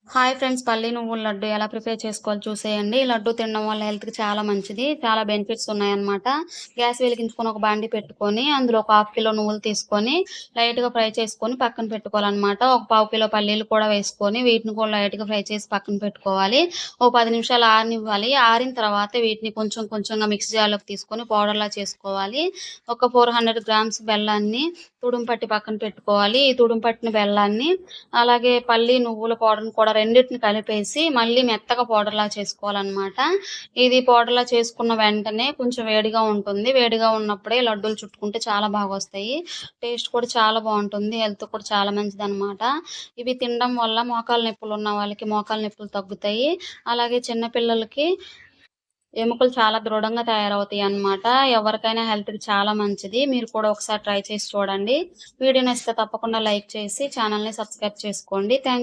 Hi friends, పల్లి నువ్వుల లడ్డు ఎలా ప్రిపేర్ చేసుకోవాలో చూసేయండి. ఈ లడ్డు తినడం వల్ల హెల్త్‌కి చాలా మంచిది. చాలా బెనిఫిట్స్ ఉన్నాయన్నమాట. గ్యాస్ వెలిగించుకొని ఒక బాండీ పెట్టుకొని, అందులో ఒక ½ కిలో నువ్వులు తీసుకొని, లైట్‌గా ఫ్రై చేసుకొని పక్కన పెట్టుకోవాలన్నమాట. ఒక పావు కిలో పల్లీలు కూడా వేసుకొని, వీటిని కూడా లైట్‌గా ఫ్రై చేసి పక్కన పెట్టుకోవాలి. ఓ 10 నిమిషాలు ఆరనివ్వాలి. ఆరిన తర్వాత వీటిని కొంచెం కొంచెంగా మిక్సీ జార్‌లోకి తీసుకొని పౌడర్‌లా చేసుకోవాలి. ఒక 400 గ్రామ్స్ బెల్లాన్ని తుడుము పట్టి పక్కన పెట్టుకోవాలి. ఈ తుడుము పట్టిన బెల్లాన్ని అలాగే పల్లి, నువ్వుల పౌడర్‌ని కూడా రెండిటిని కలిపేసి మళ్ళీ మెత్తగా పౌడర్‌లా చేసుకోవాలనమాట. ఇది పౌడర్‌లా చేసుకున్న వెంటనే కొంచెం వేడిగా ఉంటుంది. వేడిగా ఉన్నప్పుడే లడ్డూలు చుట్టుకుంటే చాలా బాగొస్తాయి. టేస్ట్ కూడా చాలా బావుంటుంది. హెల్త్‌కి కూడా చాలా మంచిదనమాట. ఇవి తినడం వల్ల మోకాళ్ళ నొప్పులున్న వాళ్ళకి మోకాళ్ళ నొప్పులు తగ్గుతాయి. అలాగే చిన్న పిల్లలకి ఎముకలు చాలా దృఢంగా తయారవుతాయన్నమాట. ఎవరికైనా హెల్త్‌కి చాలా మంచిది. మీరు కూడా ఒకసారి ట్రై చేసి చూడండి. వీడియో నచ్చితే తప్పకుండా లైక్ చేసి ఛానెల్‌ని సబ్స్క్రైబ్ చేసుకోండి.